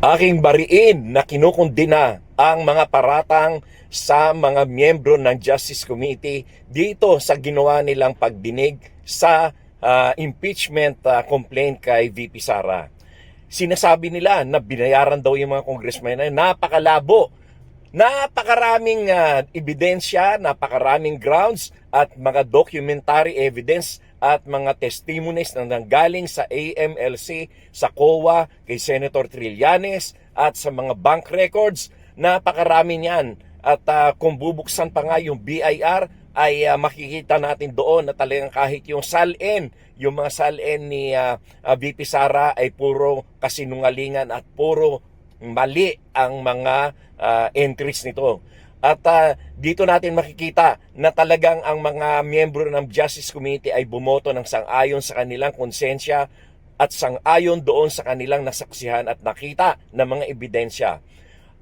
Aking bariin na kinukundina ang mga paratang sa mga miyembro ng Justice Committee dito sa ginawa nilang pagdinig sa impeachment complaint kay VP Sara. Sinasabi nila na binayaran daw yung mga congressmen na napakalabo. Napakaraming ebidensya, napakaraming grounds at mga documentary evidence at mga testimonies na nanggaling sa AMLC, sa COA, kay Senator Trillanes at sa mga bank records. Napakarami niyan. At kung bubuksan pa nga yung BIR, ay makikita natin doon na talagang kahit yung salin, yung mga salin ni VP Sara ay puro kasinungalingan at puro mali ang mga entries nito. At dito natin makikita na talagang ang mga miyembro ng Justice Committee ay bumoto ng sang-ayon sa kanilang konsensya at sang-ayon doon sa kanilang nasaksihan at nakita ng mga ebidensya.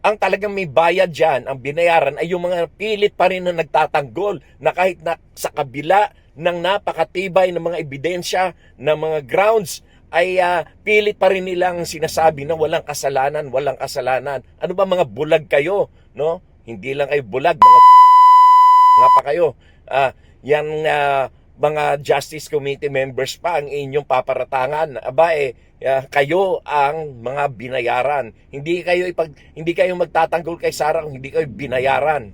Ang talagang may bayad dyan, ang binayaran ay yung mga pilit pa rin na nagtatanggol na kahit na sa kabila ng napakatibay ng mga ebidensya, ng mga grounds, ay pilit pa rin nilang sinasabi na walang kasalanan, walang kasalanan. Ano ba mga bulag kayo? No? Hindi lang kayo bulag, mga nga pa kayo. Yan mga Justice Committee members pa ang inyong paparatangan. Aba kayo ang mga binayaran. Hindi kayo magtatanggol kay Sara kung hindi kayo binayaran.